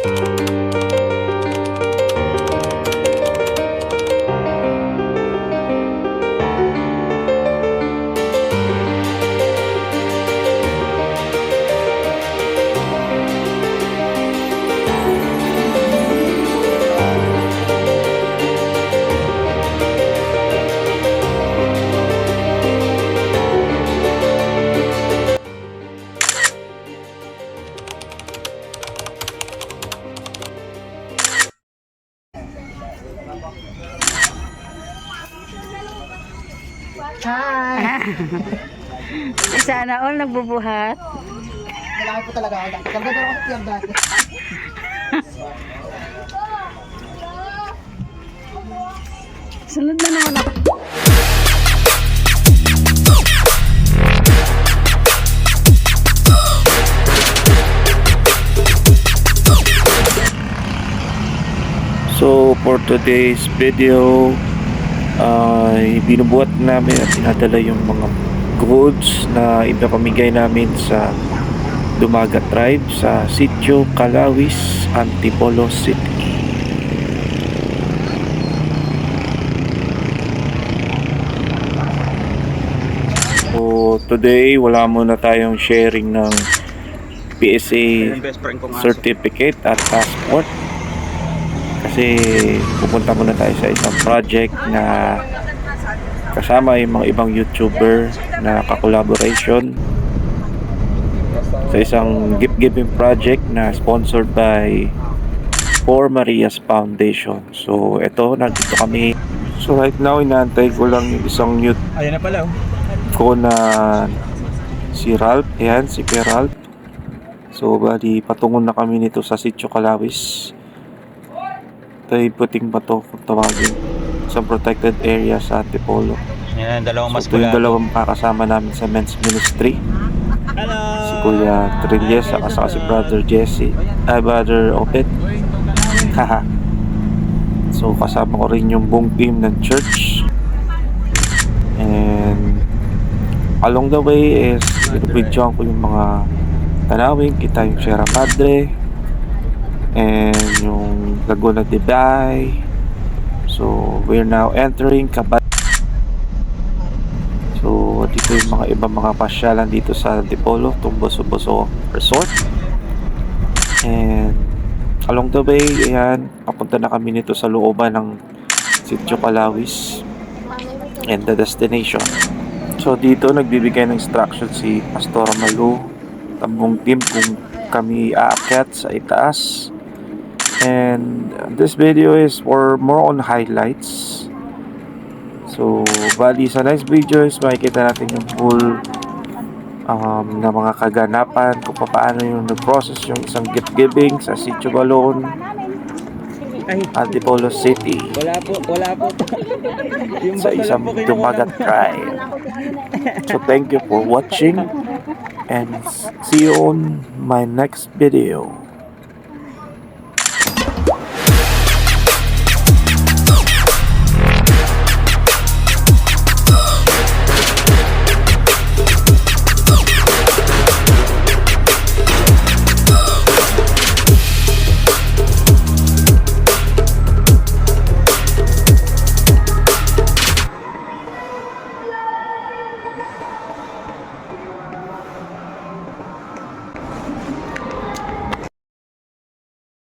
Hi! Sana all nagbubuhat. Malaki po talaga ako dati. Karga pero ako tiyang dati. Sunod na naman ako. So for today's video ay binubuhat namin at tinadala yung mga goods na ipapamigay namin sa Dumagat Tribe sa Sitio Calawis, Antipolo City. So today wala muna tayong sharing ng PSA certificate at passport kasi pupunta muna tayo sa isang project na kasama yung mga ibang YouTuber na ka-collaboration sa isang gift giving project na sponsored by Four Marias Foundation. So ito, nandito kami. So right now inaantay ko lang yung isang mute Ayan na pala. ko na si Ralph. Ayan, si Kuya Ralph. So bali patungon na kami nito sa Sitio Calawis. Ito ay puting bato kung tawagin sa protected area sa Antipolo. Yan, dalawang So ito yung dalawang makakasama namin sa men's ministry. Hello! Si Kuya Trilles at saka si Brother Jesse, Brother Opet. Haha. So kasama ko rin yung buong team ng church. And along the way is binibidyoan ko yung mga tanawin. Kita yung Sierra Madre and yung Laguna de Bay. So we're now entering Cabat. So dito yung mga ibang mga pasyalan dito sa Antipolo, itong Boso-Boso Resort. And along the way, ayan, papunta na kami nito sa looban ng Sitio Calawis and the destination. So dito nagbibigay ng instruction si Pastor Malu, tambong team kung kami aakyat sa itaas. And this video is for more on highlights. So bali sa next video is makikita natin yung full na mga kaganapan kung paano yung nag-process yung isang gift giving sa Sitio Balon, Antipolo City. Wala po. Yung Sa isang Dumagat Tribe. So thank you for watching and see you on my next video.